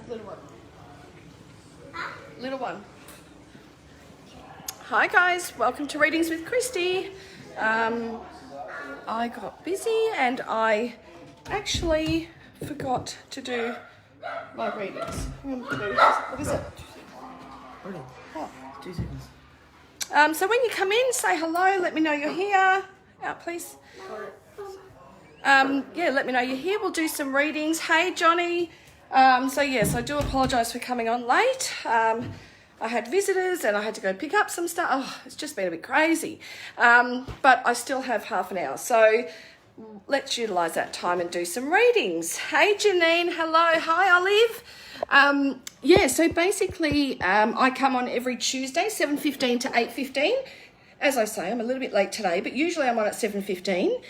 Little one. Little one. Hi guys, welcome to Readings with Christy. I got busy and I actually forgot to do my readings. What is it? What? 2 seconds. So when you come in, say hello, let me know you're here. Out please. Yeah, let me know you're here. We'll do some readings. Hey Johnny. So yes, I do apologise for coming on late. I had visitors and I had to go pick up some stuff. Oh, it's just been a bit crazy. But I still have half an hour. So let's utilise that time and do some readings. Hey Janine, hello. Hi Olive. Yeah, so basically I come on every Tuesday, 7:15 to 8:15. As I say, I'm a little bit late today, but usually I'm on at 7:15.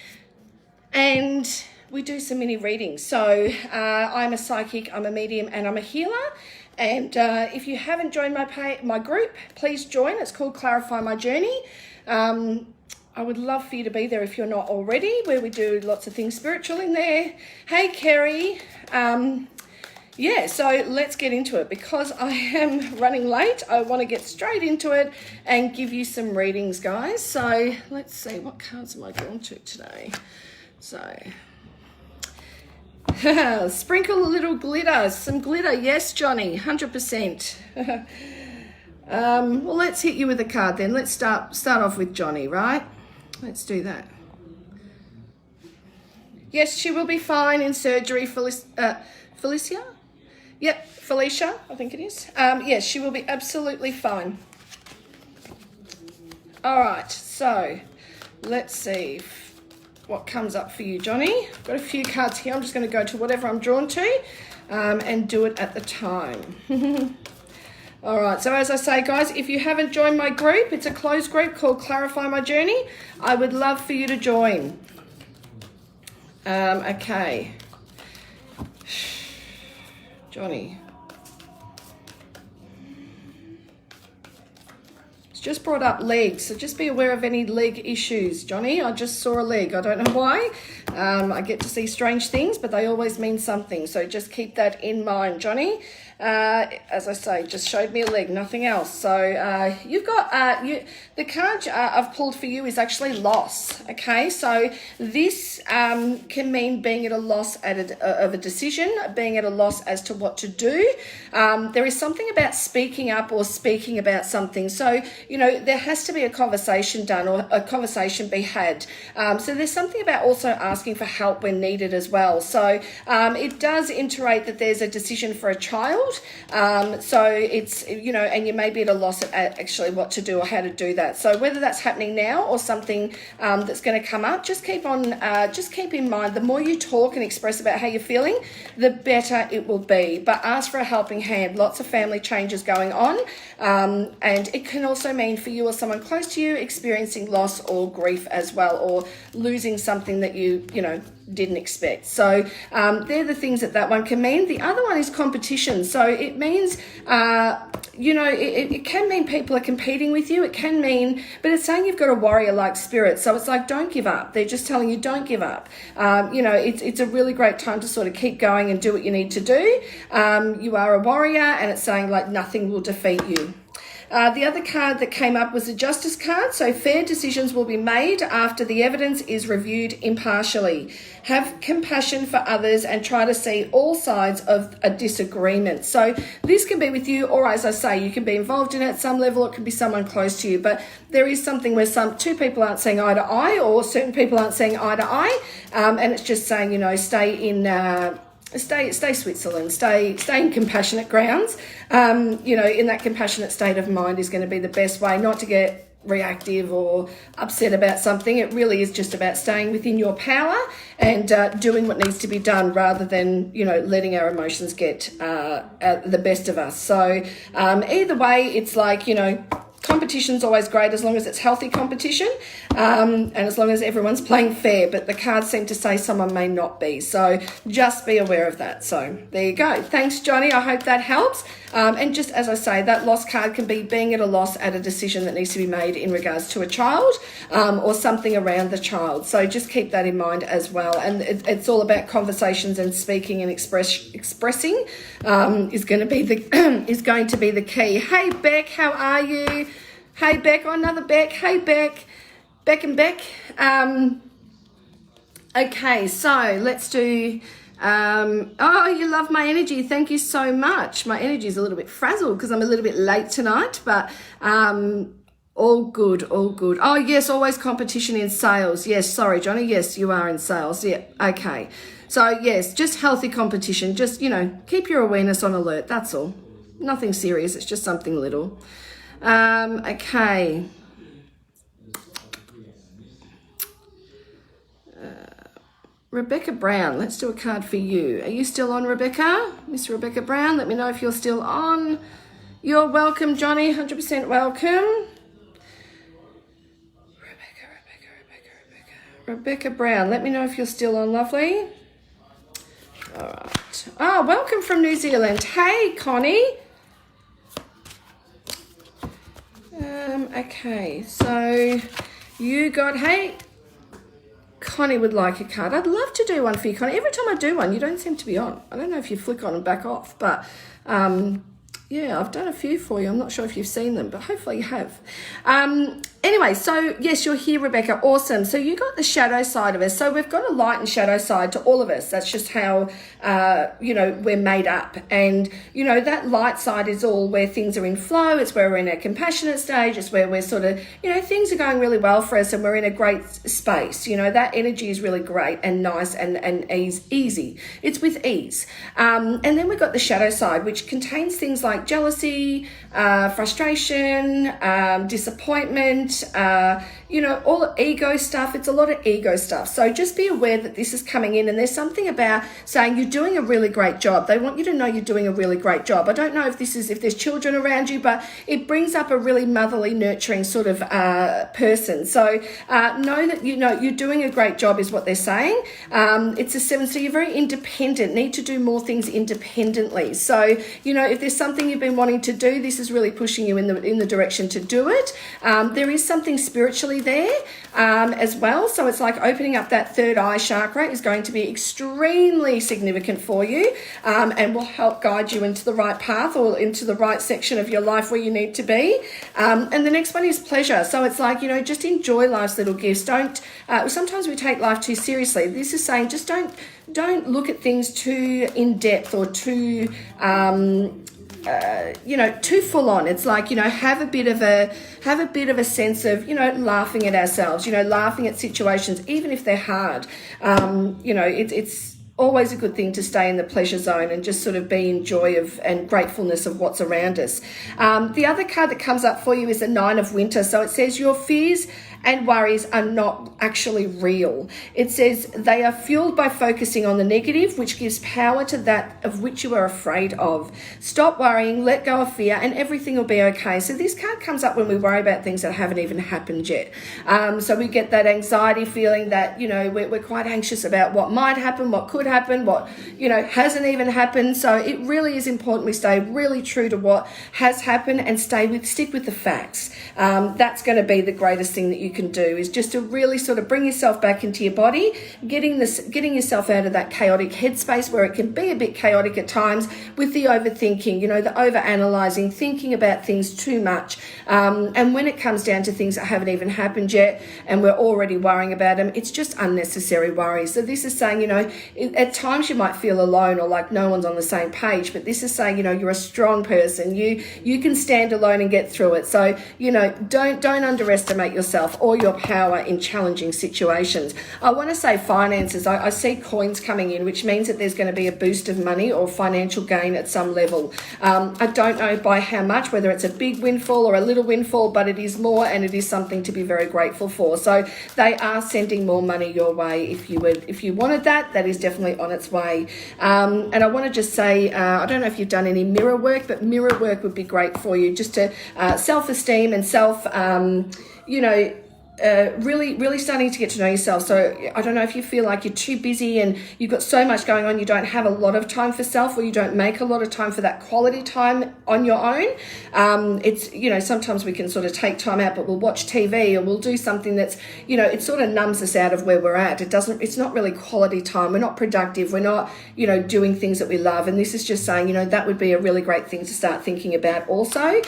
And we do some mini readings. So I'm a psychic, I'm a medium, and I'm a healer. And if you haven't joined my group, please join. It's called Clarify My Journey. I would love for you to be there if you're not already, where we do lots of things spiritual in there. Hey, Kerry. Yeah, so let's get into it. Because I am running late, I want to get straight into it and give you some readings, guys. So let's see, what cards am I drawn to today? So, sprinkle a little glitter, some glitter. Yes, Johnny, 100%. Well, let's hit you with a card then. Let's start off with Johnny, right? Let's do that. Yes, she will be fine in surgery, Felicia? Yep, Felicia, I think it is. Yes, she will be absolutely fine. All right, so let's see what comes up for you, Johnny. I've got a few cards here. I'm just going to go to whatever I'm drawn to and do it at the time. All right, so as I say, guys, if you haven't joined my group, it's a closed group called Clarify My Journey. I would love for you to join. Okay. Johnny. It's just brought up legs, so just be aware of any leg issues, Johnny. I just saw a leg. I don't know why. I get to see strange things, but they always mean something. So just keep that in mind, Johnny. As I say, just showed me a leg, nothing else. So you've got, the card I've pulled for you is actually loss, okay? So this can mean being at a loss of a decision, being at a loss as to what to do. There is something about speaking up or speaking about something. So, you know, there has to be a conversation done or a conversation be had. So there's something about also asking for help when needed as well. So it does iterate that there's a decision for a child. So it's, you know, and you may be at a loss at actually what to do or how to do that. So whether that's happening now or something that's going to come up, just keep in mind, the more you talk and express about how you're feeling, the better it will be. But ask for a helping hand. Lots of family changes going on. And it can also mean for you or someone close to you experiencing loss or grief as well, or losing something that you know, didn't expect. So they're the things that one can mean. The other one is competition. So it means, you know, it can mean people are competing with you. It can mean, but it's saying you've got a warrior-like spirit. So it's like, don't give up. They're just telling you, don't give up. You know, it's a really great time to sort of keep going and do what you need to do. You are a warrior, and it's saying like nothing will defeat you. The other card that came up was the Justice card. So fair decisions will be made after the evidence is reviewed impartially. Have compassion for others and try to see all sides of a disagreement. So this can be with you, or as I say, you can be involved in it at some level. It can be someone close to you. But there is something where two people aren't seeing eye to eye, or certain people aren't seeing eye to eye. And it's just saying, you know, stay Switzerland, stay in compassionate grounds. You know, in that compassionate state of mind is going to be the best way, not to get reactive or upset about something. It really is just about staying within your power and doing what needs to be done, rather than, you know, letting our emotions get the best of us. So either way, it's like, you know, competition's always great as long as it's healthy competition, and as long as everyone's playing fair, but the cards seem to say someone may not be, so just be aware of that. So there you go. Thanks, Johnny. I hope that helps. And just as I say, that loss card can be being at a loss at a decision that needs to be made in regards to a child, or something around the child. So just keep that in mind as well. And it's all about conversations and speaking and expressing is going to be the key. Hey Beck, how are you? Hey Beck, oh, another Beck. Hey Beck, Beck and Beck. Okay, so let's do. Oh, you love my energy. Thank you so much. My energy is a little bit frazzled because I'm a little bit late tonight, but all good, all good. Oh, yes, always competition in sales. Yes, sorry, Johnny. Yes, you are in sales. Yeah, okay. So, yes, just healthy competition. Just, keep your awareness on alert. That's all. Nothing serious. It's just something little. Okay. Rebecca Brown, let's do a card for you. Are you still on, Rebecca? Miss Rebecca Brown, let me know if you're still on. You're welcome, Johnny, 100% welcome. Rebecca Brown, let me know if you're still on, lovely. All right. Oh, welcome from New Zealand. Hey, Connie. Okay, so you got, hey, Connie would like a card. I'd love to do one for you, Connie. Every time I do one, you don't seem to be on. I don't know if you flick on and back off, but yeah, I've done a few for you. I'm not sure if you've seen them, but hopefully you have. Anyway, so yes, you're here, Rebecca. Awesome. So you got the shadow side of us. So we've got a light and shadow side to all of us. That's just how, we're made up. And, that light side is all where things are in flow. It's where we're in a compassionate stage. It's where we're sort of, things are going really well for us and we're in a great space. That energy is really great and nice and easy. It's with ease. And then we've got the shadow side, which contains things like jealousy, frustration, disappointment, all ego stuff. It's a lot of ego stuff. So just be aware that this is coming in, and there's something about saying you're doing a really great job. They want you to know you're doing a really great job. I don't know if there's children around you, but it brings up a really motherly, nurturing sort of person. So know that you're doing a great job is what they're saying. It's a 7, so you're very independent, need to do more things independently. So, if there's something you've been wanting to do, this is really pushing you in the direction to do it. There is something spiritually there as well. So it's like opening up that third eye chakra is going to be extremely significant for you, and will help guide you into the right path or into the right section of your life where you need to be. And the next one is pleasure. So it's like, just enjoy life's little gifts. Sometimes we take life too seriously. This is saying just don't look at things too in depth or too too full on. It's like, have a bit of a sense of, laughing at ourselves, laughing at situations, even if they're hard. It's always a good thing to stay in the pleasure zone and just sort of be in joy of and gratefulness of what's around us. The other card that comes up for you is the 9 of Winter. So it says your fears and worries are not actually real. It says they are fueled by focusing on the negative, which gives power to that of which you are afraid of. Stop worrying, let go of fear, and everything will be okay. So this card comes up when we worry about things that haven't even happened yet. So we get that anxiety feeling that, we're quite anxious about what might happen, what could happen, what, hasn't even happened. So it really is important we stay really true to what has happened and stick with the facts. That's going to be the greatest thing that you can do, is just to really sort of bring yourself back into your body, getting yourself out of that chaotic headspace where it can be a bit chaotic at times with the overthinking, the over-analysing, thinking about things too much. And when it comes down to things that haven't even happened yet and we're already worrying about them, it's just unnecessary worry. So this is saying, at times you might feel alone or like no one's on the same page, but this is saying, you're a strong person. You can stand alone and get through it. So, don't underestimate yourself. yourself or your power in challenging situations. I want to say finances. I see coins coming in, which means that there's going to be a boost of money or financial gain at some level. I don't know by how much, whether it's a big windfall or a little windfall, but it is more, and it is something to be very grateful for. So they are sending more money your way. If you wanted that is definitely on its way. And I want to just say, I don't know if you've done any mirror work, but mirror work would be great for you, just to self-esteem and really starting to get to know yourself. So I don't know if you feel like you're too busy and you've got so much going on, you don't have a lot of time for self, or you don't make a lot of time for that quality time on your own. It's, sometimes we can sort of take time out, but we'll watch TV or we'll do something that's, it sort of numbs us out of where we're at. It's not really quality time. We're not productive. We're not, doing things that we love. And this is just saying, that would be a really great thing to start thinking about also,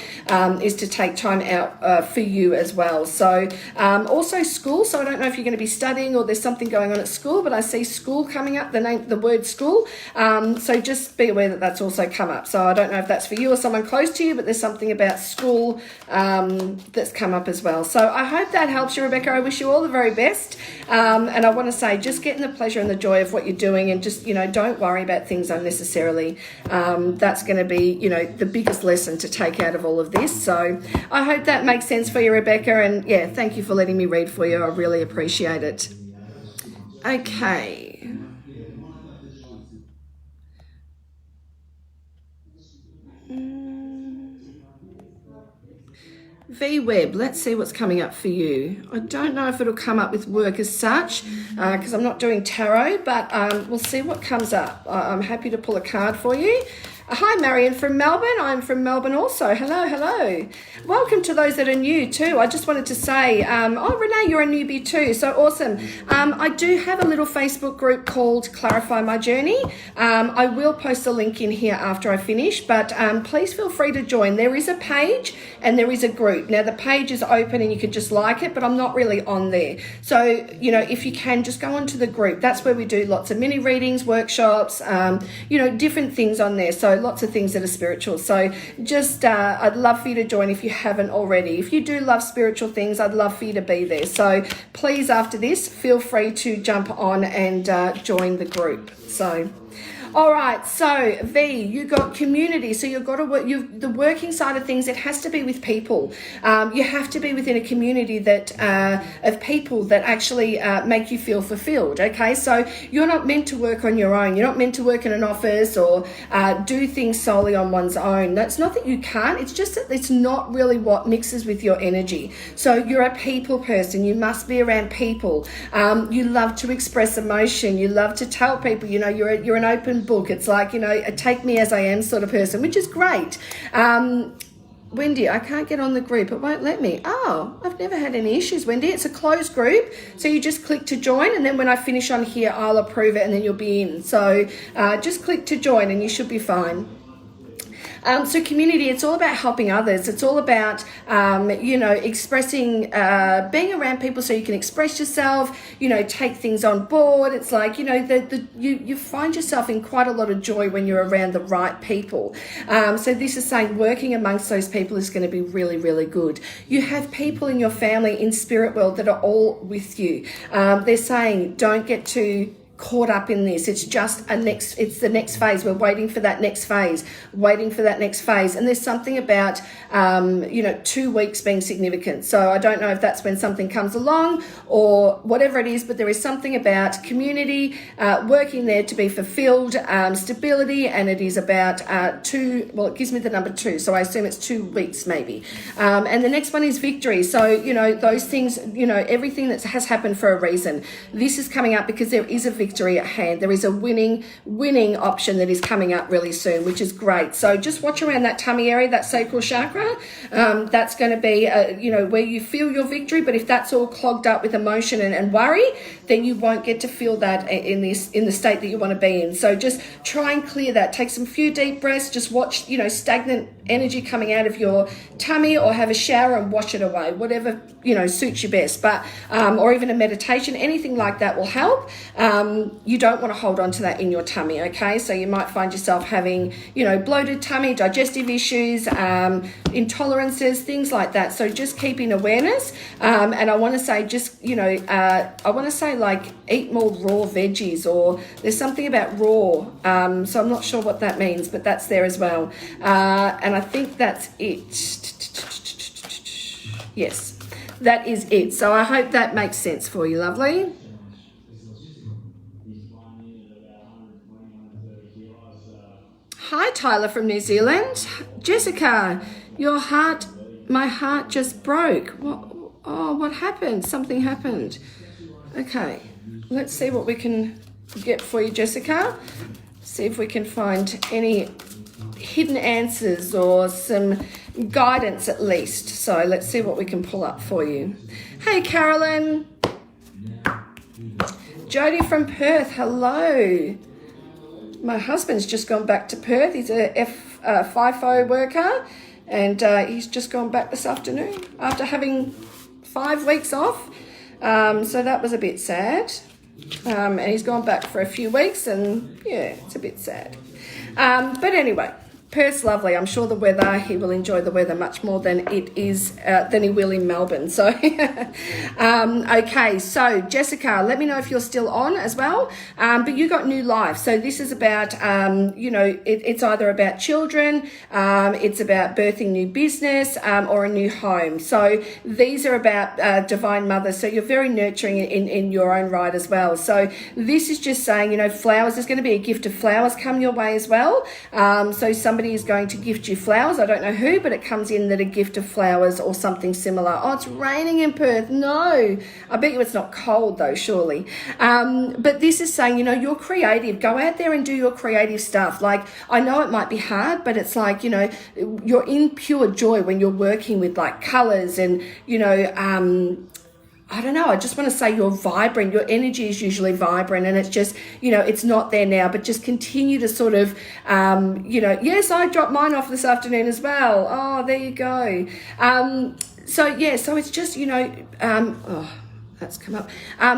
is to take time out for you as well. So, also school. So I don't know if you're going to be studying or there's something going on at school, but I see school coming up, the word school. So just be aware that that's also come up. So I don't know if that's for you or someone close to you, but there's something about school that's come up as well. So I hope that helps you, Rebecca. I wish you all the very best. And I want to say, just getting the pleasure and the joy of what you're doing, and just, don't worry about things unnecessarily. That's going to be, the biggest lesson to take out of all of this. So I hope that makes sense for you, Rebecca. And yeah, thank you for letting me read for you. I really appreciate it. Okay. V-Web, let's see what's coming up for you. I don't know if it'll come up with work as such, because I'm not doing tarot, but we'll see what comes up. I'm happy to pull a card for you. Hi, Marion from Melbourne. I'm from Melbourne also. Hello. Welcome to those that are new too. I just wanted to say, Renee, you're a newbie too. So awesome. I do have a little Facebook group called Clarify My Journey. I will post a link in here after I finish, but please feel free to join. There is a page and there is a group. Now the page is open and you can just like it, but I'm not really on there. So, if you can, just go onto the group. That's where we do lots of mini readings, workshops, different things on there. So lots of things that are spiritual. So just I'd love for you to join if you haven't already. If you do love spiritual things, I'd love for you to be there. So please, after this, feel free to jump on and join the group. So all right, so V, you got community. So you've got to work. The working side of things. It has to be with people. You have to be within a community that of people that actually make you feel fulfilled. Okay, so you're not meant to work on your own. You're not meant to work in an office or do things solely on one's own. That's not that you can't. It's just that it's not really what mixes with your energy. So you're a people person. You must be around people. You love to express emotion. You love to tell people. You're an open book. It's like, a take me as I am sort of person, which is great. Wendy, I can't get on the group. It won't let me. Oh, I've never had any issues, Wendy. It's a closed group. So you just click to join, and then when I finish on here, I'll approve it and then you'll be in. So just click to join and you should be fine. So community, it's all about helping others. It's all about, expressing, being around people so you can express yourself, take things on board. It's like, you find yourself in quite a lot of joy when you're around the right people. So this is saying working amongst those people is going to be really, really good. You have people in your family in spirit world that are all with you. They're saying don't get too caught up in this. It's just it's the next phase. We're waiting for that next phase, and there's something about 2 weeks being significant. So I don't know if that's when something comes along or whatever it is, but there is something about community, working there to be fulfilled, stability, and it is about it gives me the number 2, so I assume it's 2 weeks maybe. And the next one is victory. So those things, everything that has happened for a reason. This is coming up because there is a victory at hand. There is a winning option that is coming up really soon, which is great. So just watch around that tummy area, that sacral chakra. That's going to be, where you feel your victory. But if that's all clogged up with emotion and worry, then you won't get to feel that in the state that you want to be in. So just try and clear that. Take some few deep breaths. Just watch, stagnant energy coming out of your tummy, or have a shower and wash it away. Whatever, suits you best. But, or even a meditation, anything like that will help. you don't want to hold on to that in your tummy, okay? So you might find yourself having, you know, bloated tummy, digestive issues, intolerances, things like that. So just keeping awareness. And I want to say just, you know, I want to say like eat more raw veggies, or there's something about raw. So I'm not sure what that means, but that's there as well. And I think that's it. Yes, that is it. So I hope that makes sense for you, lovely. Hi, Tyler from New Zealand. Jessica, my heart just broke. What happened? Something happened. Okay, let's see what we can get for you, Jessica. See if we can find any hidden answers or some guidance at least. So let's see what we can pull up for you. Hey, Carolyn. Jody from Perth, hello. My husband's just gone back to Perth. He's a FIFO worker, and he's just gone back this afternoon after having 5 weeks off. So that was a bit sad. And he's gone back for a few weeks, and yeah, it's a bit sad. But anyway, Perth's lovely. I'm sure the weather, he will enjoy the weather much more than he will in Melbourne. So, okay. So Jessica, let me know if you're still on as well. But you got new life. So this is about, you know, it's either about children, it's about birthing new business, or a new home. So these are about divine mother. So you're very nurturing in your own right as well. So this is just saying, you know, flowers, there's going to be a gift of flowers come your way as well. So somebody is going to gift you flowers. I don't know who, but it comes in that a gift of flowers or something similar. Oh, it's raining in Perth. No, I bet you it's not cold though, surely. But this is saying, you know, you're creative. Go out there and do your creative stuff. Like, I know it might be hard, but it's like, you know, you're in pure joy when you're working with like colors and, you know, I don't know, I just want to say you're vibrant. Your energy is usually vibrant, and it's just, you know, it's not there now, but just continue to sort of, you know, yes, I dropped mine off this afternoon as well. Oh, there you go. So yeah, so it's just, you know, that's come up.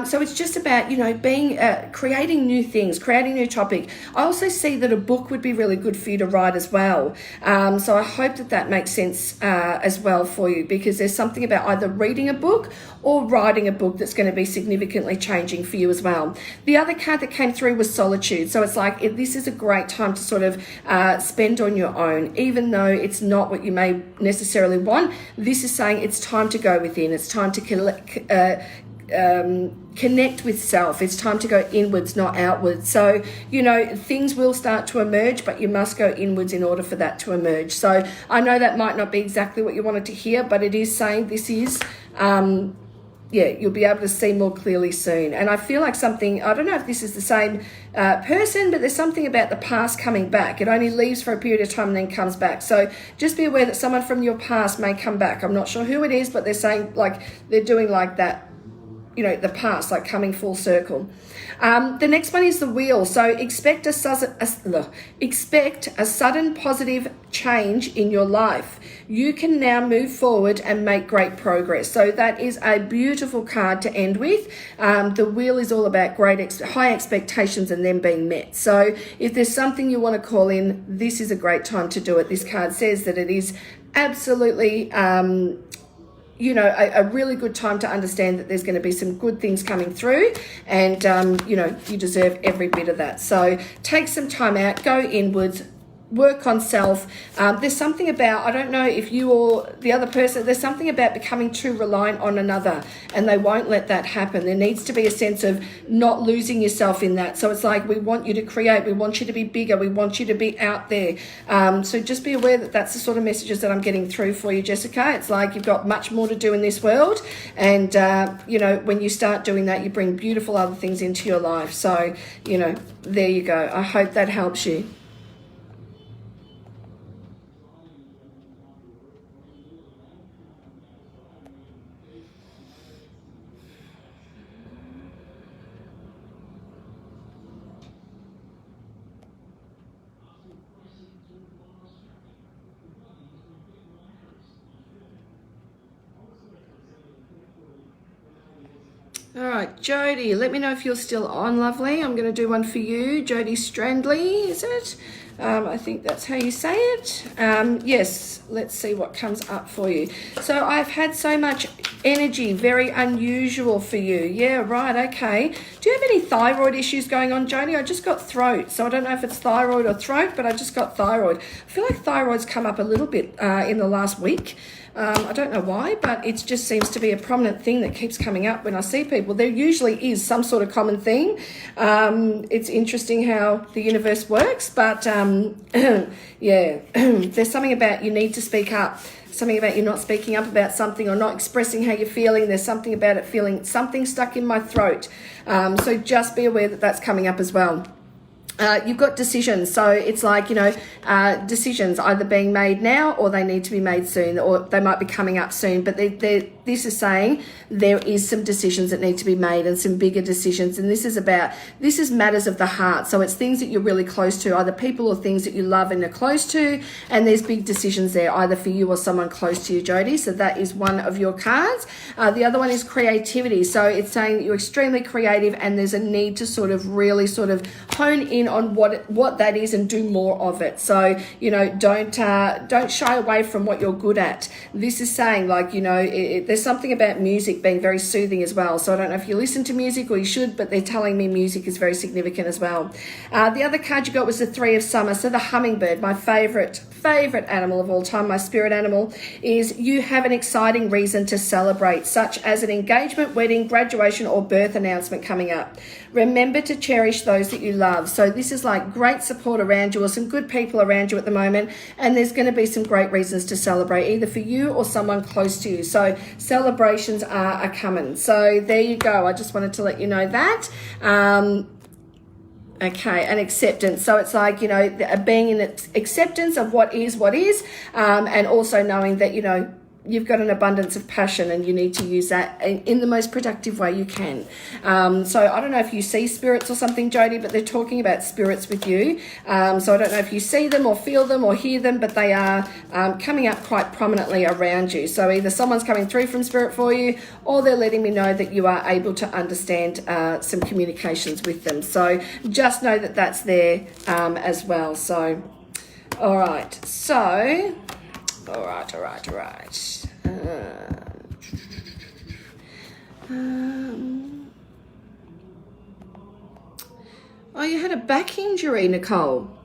So it's just about, you know, being, creating new things, creating new topic. I also see that a book would be really good for you to write as well. So I hope that makes sense as well for you, because there's something about either reading a book or writing a book that's going to be significantly changing for you as well. The other card that came through was solitude. So it's like, this is a great time to sort of spend on your own, even though it's not what you may necessarily want. This is saying it's time to go within. It's time to connect with self. It's time to go inwards, not outwards. So, you know, things will start to emerge, but you must go inwards in order for that to emerge. So I know that might not be exactly what you wanted to hear, but it is saying this is, yeah, you'll be able to see more clearly soon. And I feel like something, I don't know if this is the same person, but there's something about the past coming back. It only leaves for a period of time and then comes back. So just be aware that someone from your past may come back. I'm not sure who it is, but they're saying like they're doing like that, you know, the past, like coming full circle. The next one is the wheel. So expect a sudden positive change in your life. You can now move forward and make great progress. So that is a beautiful card to end with. The wheel is all about high expectations and them being met. So if there's something you want to call in, this is a great time to do it. This card says that it is absolutely you know, a really good time to understand that there's going to be some good things coming through, and, you know, you deserve every bit of that. So take some time out, go inwards, work on self. There's something about, I don't know if you or the other person, there's something about becoming too reliant on another, and they won't let that happen. There needs to be a sense of not losing yourself in that. So it's like, we want you to create, we want you to be bigger, we want you to be out there. So just be aware that that's the sort of messages that I'm getting through for you, Jessica. It's like you've got much more to do in this world, and you know, when you start doing that, you bring beautiful other things into your life. So, you know, there you go. I hope that helps you. All right, Jody, let me know if you're still on, lovely. I'm going to do one for you. Jody Strandley, is it? I think that's how you say it. Yes, let's see what comes up for you. So I've had so much energy, very unusual for you. Yeah, right, okay. Do you have any thyroid issues going on, Jody? I just got throat, so I don't know if it's thyroid or throat, but I just got thyroid. I feel like thyroid's come up a little bit in the last week. I don't know why, but it just seems to be a prominent thing that keeps coming up when I see people. There usually is some sort of common thing. It's interesting how the universe works, but yeah, there's something about you need to speak up, something about you not speaking up about something or not expressing how you're feeling. There's something about it feeling something stuck in my throat. So just be aware that that's coming up as well. You've got decisions, so it's like, decisions either being made now or they need to be made soon, or they might be coming up soon, but this is saying there is some decisions that need to be made and some bigger decisions, and this is matters of the heart, so it's things that you're really close to, either people or things that you love and are close to, and there's big decisions there, either for you or someone close to you, Jody, so that is one of your cards. The other one is creativity, so it's saying that you're extremely creative and there's a need to sort of really sort of hone in on what that is and do more of it. So, don't shy away from what you're good at. This is saying, like, there's something about music being very soothing as well. So I don't know if you listen to music or you should, but they're telling me music is very significant as well. The other card you got was the Three of Summer. So the hummingbird, my favorite animal of all time, my spirit animal, is you have an exciting reason to celebrate, such as an engagement, wedding, graduation, or birth announcement coming up. Remember to cherish those that you love. So this is like great support around you or some good people around you at the moment, and there's going to be some great reasons to celebrate, either for you or someone close to you. So celebrations are coming. So there you go. I just wanted to let you know that. Okay, and acceptance. So it's like, being in acceptance of what is, and also knowing that, you've got an abundance of passion and you need to use that in the most productive way you can. So I don't know if you see spirits or something, Jody, but they're talking about spirits with you. So I don't know if you see them or feel them or hear them, but they are coming up quite prominently around you. So either someone's coming through from spirit for you, or they're letting me know that you are able to understand some communications with them. So just know that that's there as well. So, all right. So... All right. Oh, you had a back injury, Nicole.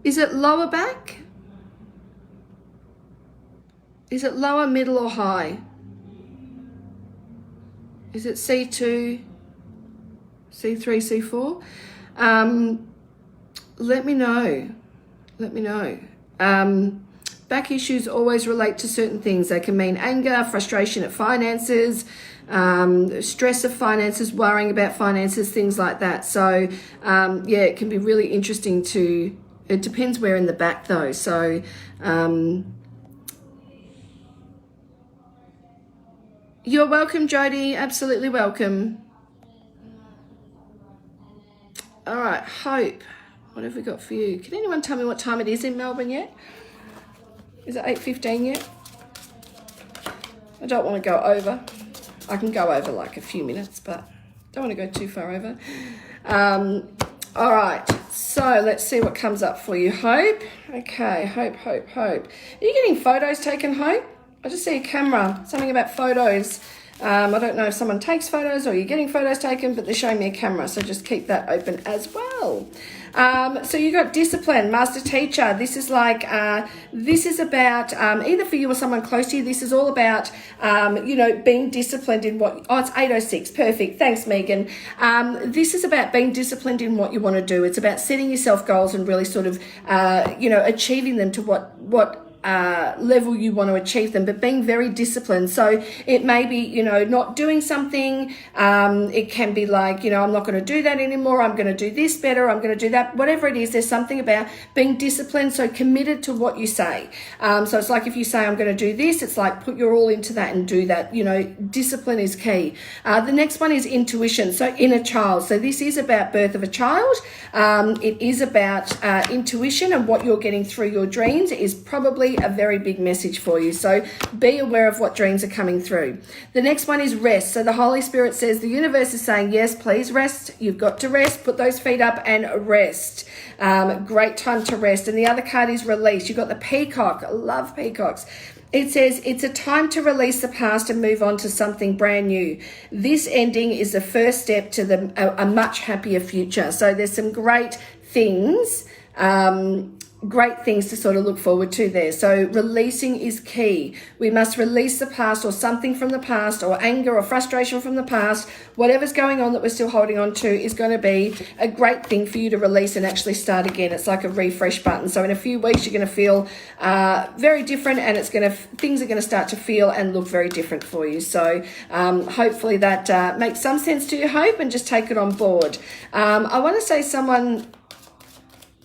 Is it lower back? Is it lower, middle, or high? Is it C2, C3, C4? Let me know. Back issues always relate to certain things. They can mean anger, frustration at finances, stress of finances, worrying about finances, things like that. So, it can be really interesting it depends where in the back though. So, you're welcome, Jody. Absolutely welcome. All right, Hope. What have we got for you? Can anyone tell me what time it is in Melbourne yet? Is it 8:15 yet? I don't want to go over. I can go over like a few minutes, but don't want to go too far over. All right, so let's see what comes up for you, Hope. Okay, Hope. Are you getting photos taken, Hope? I just see a camera, something about photos. I don't know if someone takes photos or you're getting photos taken, but they're showing me a camera, so just keep that open as well. So you got discipline, master teacher. This is like, this is about, either for you or someone close to you, this is all about, being disciplined in what, it's 8:06, perfect. Thanks, Megan. This is about being disciplined in what you want to do. It's about setting yourself goals and really sort of, achieving them to what level you want to achieve them, but being very disciplined. So it may be, not doing something. It can be like, I'm not going to do that anymore. I'm going to do this better. I'm going to do that. Whatever it is, there's something about being disciplined. So committed to what you say. So it's like if you say, I'm going to do this, it's like put your all into that and do that. Discipline is key. The next one is intuition. So inner child. So this is about birth of a child. It is about intuition, and what you're getting through your dreams is probably actually a very big message for you. So be aware of what dreams are coming through. The next one is rest. So the Holy Spirit says the universe is saying, yes, please rest. You've got to rest. Put those feet up and rest. Great time to rest. And the other card is release. You've got the peacock. I love peacocks. It says it's a time to release the past and move on to something brand new. This ending is the first step to a much happier future. So there's some great things to sort of look forward to there. So releasing is key. We must release the past or something from the past or anger or frustration from the past. Whatever's going on that we're still holding on to is going to be a great thing for you to release and actually start again. It's like a refresh button. So in a few weeks, you're going to feel very different, and things are going to start to feel and look very different for you. So hopefully that makes some sense to you, Hope, and just take it on board. I want to say someone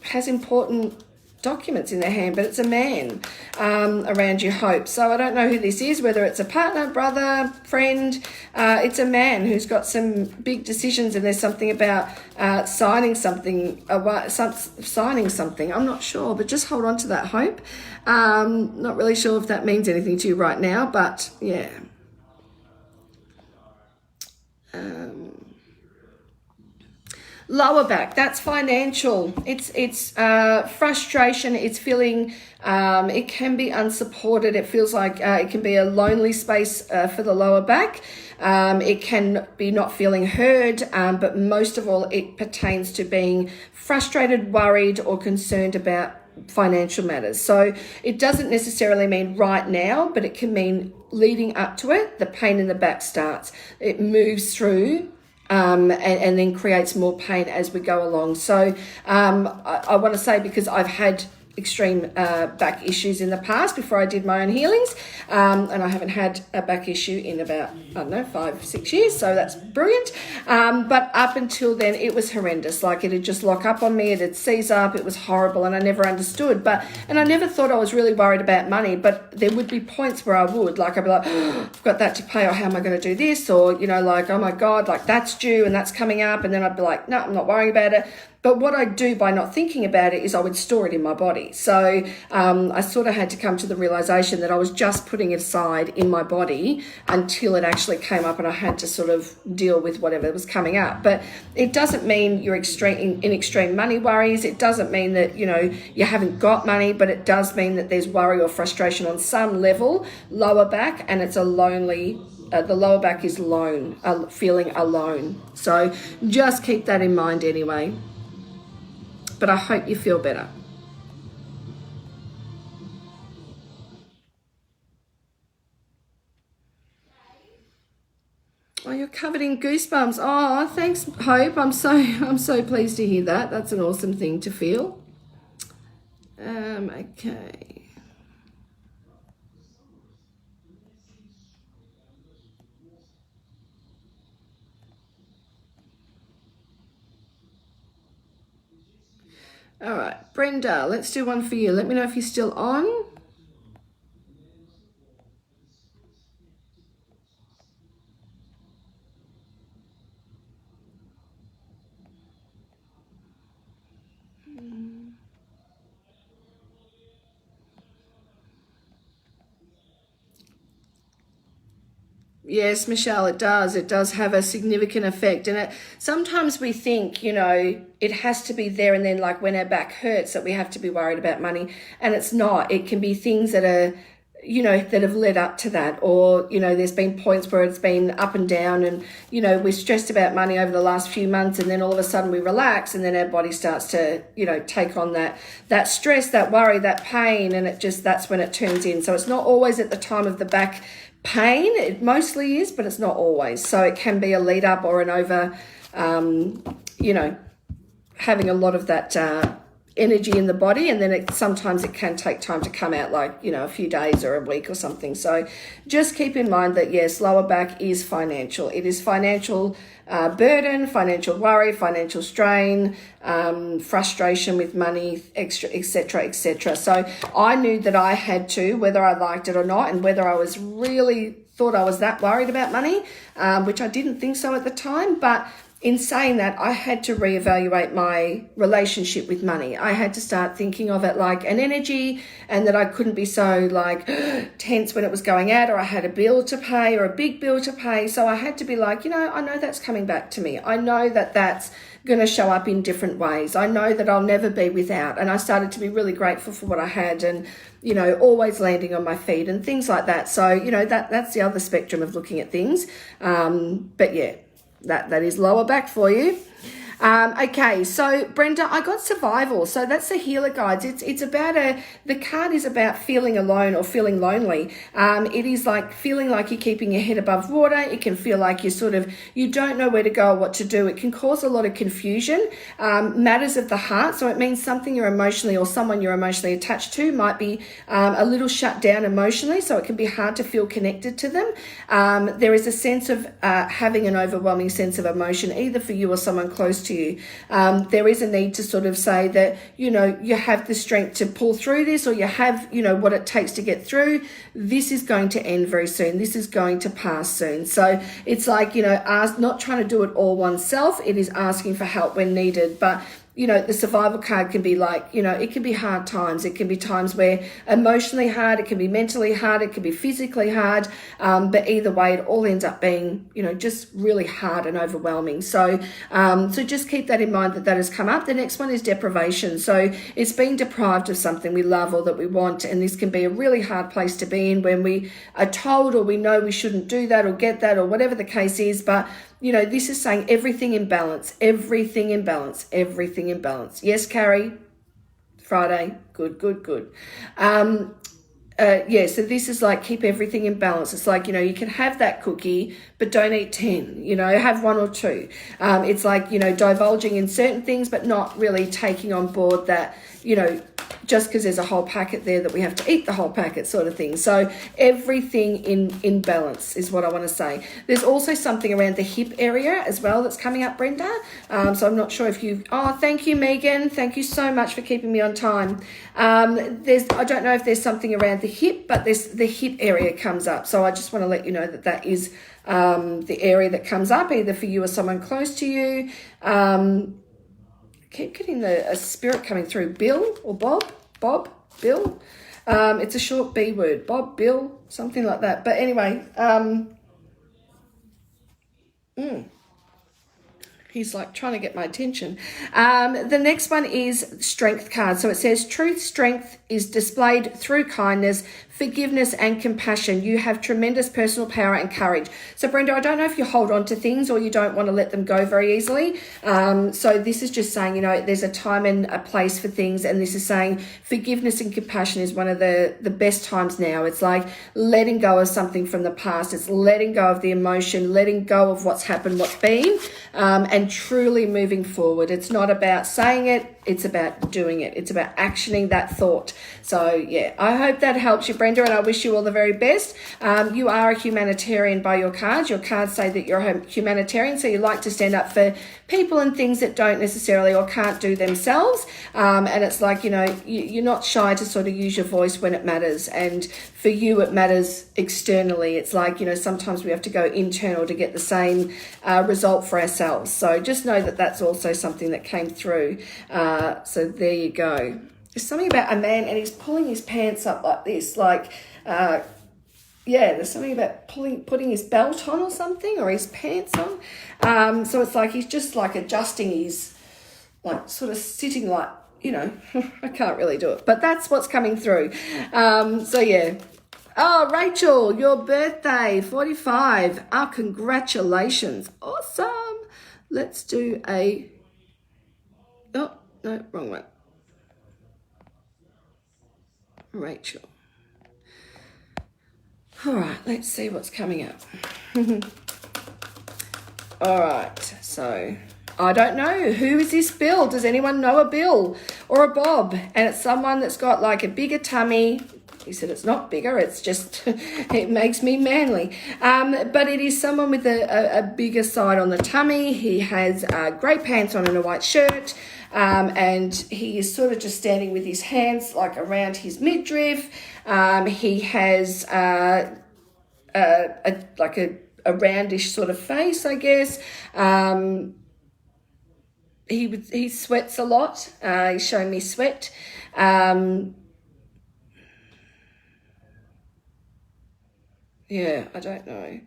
has important documents in their hand, but it's a man around you, Hope. So I don't know who this is, whether it's a partner, brother, friend. It's a man who's got some big decisions, and there's something about signing something. I'm not sure, but just hold on to that, Hope. Not really sure if that means anything to you right now, but yeah. Lower back, that's financial. It's frustration. It's feeling, it can be unsupported. It feels like it can be a lonely space for the lower back. It can be not feeling heard, but most of all, it pertains to being frustrated, worried, or concerned about financial matters. So it doesn't necessarily mean right now, but it can mean leading up to it. The pain in the back starts. It moves through and then creates more pain as we go along. So I want to say, because I've had extreme back issues in the past before I did my own healings, and I haven't had a back issue in about, 5-6 years, so that's brilliant. But up until then, it was horrendous. Like, it would just lock up on me, it'd seize up, it was horrible, and I never understood. And I never thought I was really worried about money, but there would be points where I would, like, I'd be like, oh, I've got that to pay, or how am I going to do this? Or, like, oh my God, like, that's due and that's coming up, and then I'd be like, no, I'm not worrying about it. But what I do by not thinking about it is I would store it in my body. So I sort of had to come to the realization that I was just putting it aside in my body until it actually came up, and I had to sort of deal with whatever was coming up. But it doesn't mean you're in extreme money worries. It doesn't mean that, you haven't got money, but it does mean that there's worry or frustration on some level, lower back, and it's a lonely, the lower back is feeling alone. So just keep that in mind anyway. But I hope you feel better. Oh, you're covered in goosebumps. Oh, thanks, Hope. I'm so pleased to hear that. That's an awesome thing to feel. Okay. All right, Brenda, let's do one for you. Let me know if you're still on. Yes, Michelle, it does. It does have a significant effect. And sometimes we think, it has to be there and then, like when our back hurts, that we have to be worried about money. And it's not. It can be things that are, that have led up to that. Or, there's been points where it's been up and down, and, we're stressed about money over the last few months, and then all of a sudden we relax, and then our body starts to, take on that stress, that worry, that pain, and that's when it turns in. So it's not always at the time of the back pain. It mostly is, but it's not always. So it can be a lead up or an over, having a lot of that energy in the body, and then sometimes it can take time to come out, like, a few days or a week or something. So just keep in mind that, yes, lower back is financial. It is financial burden, financial worry, financial strain, frustration with money, extra, etc., etc. So I knew that I had to, whether I liked it or not, and whether I was really thought I was that worried about money, which I didn't think so at the time, but in saying that, I had to reevaluate my relationship with money. I had to start thinking of it like an energy, and that I couldn't be so like tense when it was going out, or I had a bill to pay or a big bill to pay. So I had to be like, I know that's coming back to me. I know that that's going to show up in different ways. I know that I'll never be without. And I started to be really grateful for what I had, and, always landing on my feet and things like that. So, that's the other spectrum of looking at things. But yeah. That is lower back for you. Okay, so Brenda, I got survival. So that's the healer guides. It's about the card is about feeling alone or feeling lonely. It is like feeling like you're keeping your head above water. It can feel like you don't know where to go or what to do. It can cause a lot of confusion. Matters of the heart. So it means something you're emotionally, or someone you're emotionally attached to might be a little shut down emotionally. So it can be hard to feel connected to them. There is a sense of having an overwhelming sense of emotion, either for you or someone close to you. There is a need to sort of say that, you have the strength to pull through this, or you have, what it takes to get through. This is going to end very soon. This is going to pass soon. So it's like, not trying to do it all oneself. It is asking for help when needed. But the survival card can be like, it can be hard times. It can be times where emotionally hard, it can be mentally hard, it can be physically hard. But either way, it all ends up being, just really hard and overwhelming. So, so just keep that in mind that has come up. The next one is deprivation. So it's being deprived of something we love or that we want. And this can be a really hard place to be in when we are told, or we know we shouldn't do that or get that, or whatever the case is. But this is saying everything in balance, everything in balance, everything in balance. Yes, Carrie, Friday, good. So this is like keep everything in balance. It's like, you can have that cookie, but don't eat 10, have 1 or 2. It's like, divulging in certain things, but not really taking on board that, just because there's a whole packet there that we have to eat the whole packet sort of thing. So everything in balance is what I want to say. There's also something around the hip area as well that's coming up, Brenda. So I'm not sure if thank you, Megan. Thank you so much for keeping me on time. I don't know if there's something around the hip, but the hip area comes up. So I just want to let you know that is the area that comes up, either for you or someone close to you. Keep getting a spirit coming through. Bill or Bob, Bill. It's a short B word. Bob, Bill, something like that. But anyway, he's like trying to get my attention. The next one is strength card. So it says truth, strength is displayed through kindness, forgiveness and compassion. You have tremendous personal power and courage. So Brenda, I don't know if you hold on to things or you don't want to let them go very easily. So this is just saying, there's a time and a place for things. And this is saying forgiveness and compassion is one of the best times now. It's like letting go of something from the past. It's letting go of the emotion, letting go of what's happened, what's been, and truly moving forward. It's not about saying it. It's about doing it. It's about actioning that thought. So yeah, I hope that helps you, Brenda, and I wish you all the very best. You are a humanitarian by your cards. Your cards say that you're a humanitarian, so you like to stand up for people and things that don't necessarily or can't do themselves. And it's like, you're not shy to sort of use your voice when it matters. And for you, it matters externally. It's like, sometimes we have to go internal to get the same result for ourselves. So just know that that's also something that came through. So there you go. There's something about a man and he's pulling his pants up like this, like, there's something about putting his belt on or something, or his pants on. So it's like he's just like adjusting his, like sort of sitting like, I can't really do it, but that's what's coming through. So yeah. Oh, Rachel, your birthday, 45. Oh, congratulations. Awesome. Let's do oh, no, wrong one. Rachel. All right, let's see what's coming up. All right, so I don't know. Who is this Bill? Does anyone know a Bill or a Bob? And it's someone that's got like a bigger tummy. He said it's not bigger, it's just, it makes me manly. But it is someone with a bigger side on the tummy. He has grey pants on and a white shirt. And he is sort of just standing with his hands like around his midriff. He has like a roundish sort of face, I guess. he sweats a lot. He's showing me sweat. Yeah, I don't know.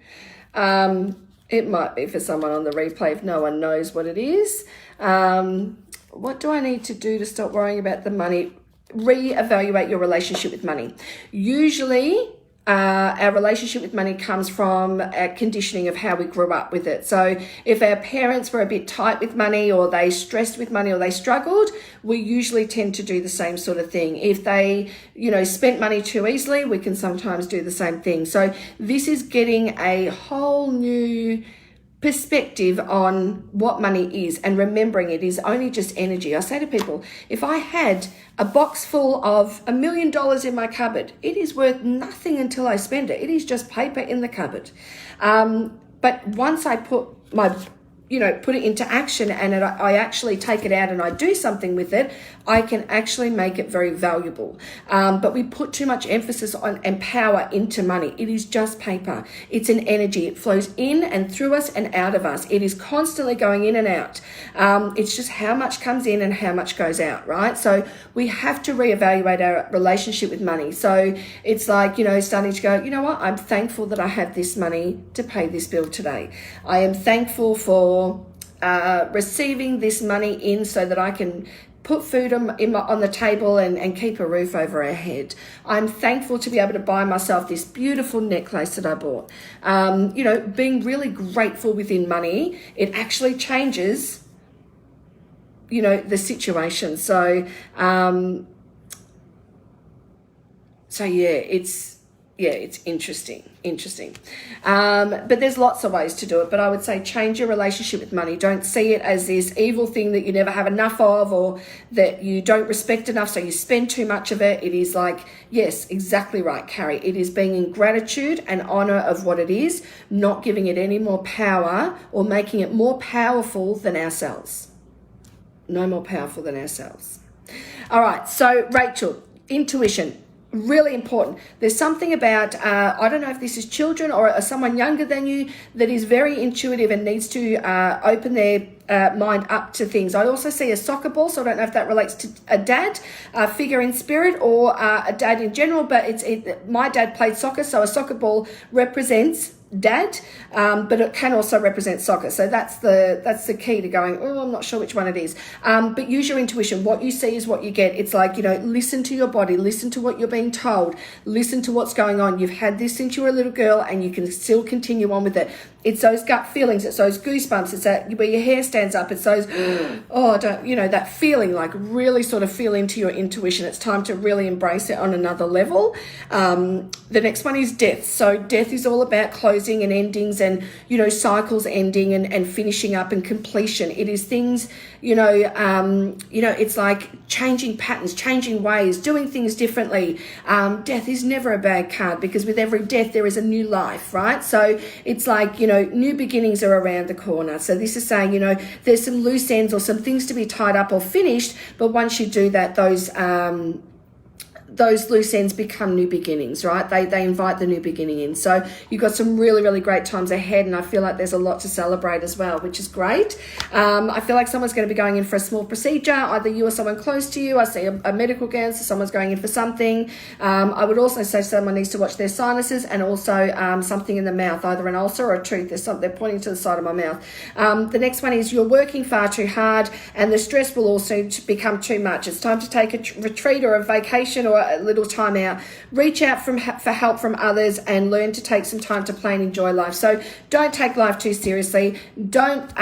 It might be for someone on the replay if no one knows what it is. What do I need to do to stop worrying about the money? Reevaluate your relationship with money. Usually, our relationship with money comes from a conditioning of how we grew up with it. So if our parents were a bit tight with money, or they stressed with money, or they struggled, we usually tend to do the same sort of thing. If they, spent money too easily, we can sometimes do the same thing. So this is getting a whole new perspective on what money is, and remembering it is only just energy. I say to people, if I had a box full of $1 million in my cupboard, it is worth nothing until I spend it. It is just paper in the cupboard. But once I put it into action, and I actually take it out and I do something with it, I can actually make it very valuable. But we put too much emphasis on and power into money. It is just paper. It's an energy. It flows in and through us and out of us. It is constantly going in and out. It's just how much comes in and how much goes out, right? So we have to reevaluate our relationship with money. So it's like, starting to go, you know what? I'm thankful that I have this money to pay this bill today. I am thankful for receiving this money in so that I can put food on the table and keep a roof over our head. I'm thankful to be able to buy myself this beautiful necklace that I bought. Being really grateful within money, it actually changes, the situation. So it's interesting. But there's lots of ways to do it. But I would say change your relationship with money. Don't see it as this evil thing that you never have enough of, or that you don't respect enough, so you spend too much of it. It is like, yes, exactly right, Carrie. It is being in gratitude and honor of what it is, not giving it any more power or making it more powerful than ourselves. No more powerful than ourselves. All right, so Rachel, intuition. Really important. There's something about, I don't know if this is children or someone younger than you, that is very intuitive and needs to open their mind up to things. I also see a soccer ball, so I don't know if that relates to a dad figure in spirit, or a dad in general, but my dad played soccer, so a soccer ball represents dad, but it can also represent soccer. So that's the key to going, I'm not sure which one it is. But use your intuition. What you see is what you get. It's like, listen to your body, listen to what you're being told, listen to what's going on. You've had this since you were a little girl, and you can still continue on with it. It's those gut feelings, it's those goosebumps, it's that where your hair stands up, it's those, that feeling, like really sort of feel into your intuition. It's time to really embrace it on another level. The next one is death. So death is all about closing and endings, and, cycles ending and finishing up and completion. It is things, it's like changing patterns, changing ways, doing things differently. Death is never a bad card, because with every death there is a new life, right? So it's like, new beginnings are around the corner. So this is saying, there's some loose ends or some things to be tied up or finished, but once you do that, those loose ends become new beginnings, right? They invite the new beginning in. So you've got some really, really great times ahead, and I feel like there's a lot to celebrate as well, which is great. I feel like someone's going to be going in for a small procedure, either you or someone close to you. I see a medical gown, so someone's going in for something. I would also say someone needs to watch their sinuses, and also something in the mouth, either an ulcer or a tooth. They're pointing to the side of my mouth. The next one is you're working far too hard, and the stress will also become too much. It's time to take a retreat or a vacation or a little time out. Reach out for help from others, and learn to take some time to play and enjoy life. So don't take life too seriously. Don't take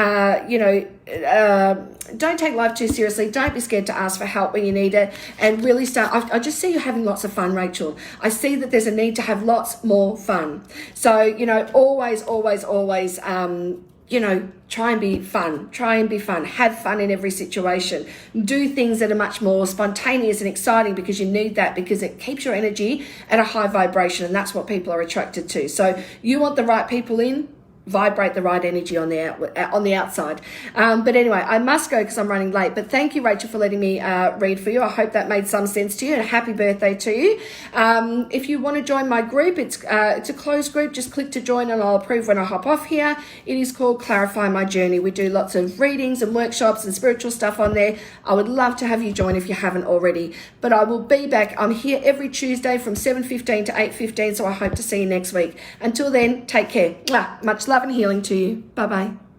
life too seriously. Don't be scared to ask for help when you need it, and really start. I just see you having lots of fun, Rachel. I see that there's a need to have lots more fun. So, always, try and be fun. Have fun in every situation. Do things that are much more spontaneous and exciting, because you need that, because it keeps your energy at a high vibration, and that's what people are attracted to. So you want the right people in, vibrate the right energy on the outside. But anyway, I must go because I'm running late. But thank you, Rachel, for letting me read for you. I hope that made some sense to you, and happy birthday to you. If you want to join my group, it's a closed group. Just click to join and I'll approve when I hop off here. It is called Clarify My Journey. We do lots of readings and workshops and spiritual stuff on there. I would love to have you join if you haven't already. But I will be back. I'm here every Tuesday from 7:15 to 8:15, so I hope to see you next week. Until then, take care. Much love and healing to you. Bye-bye.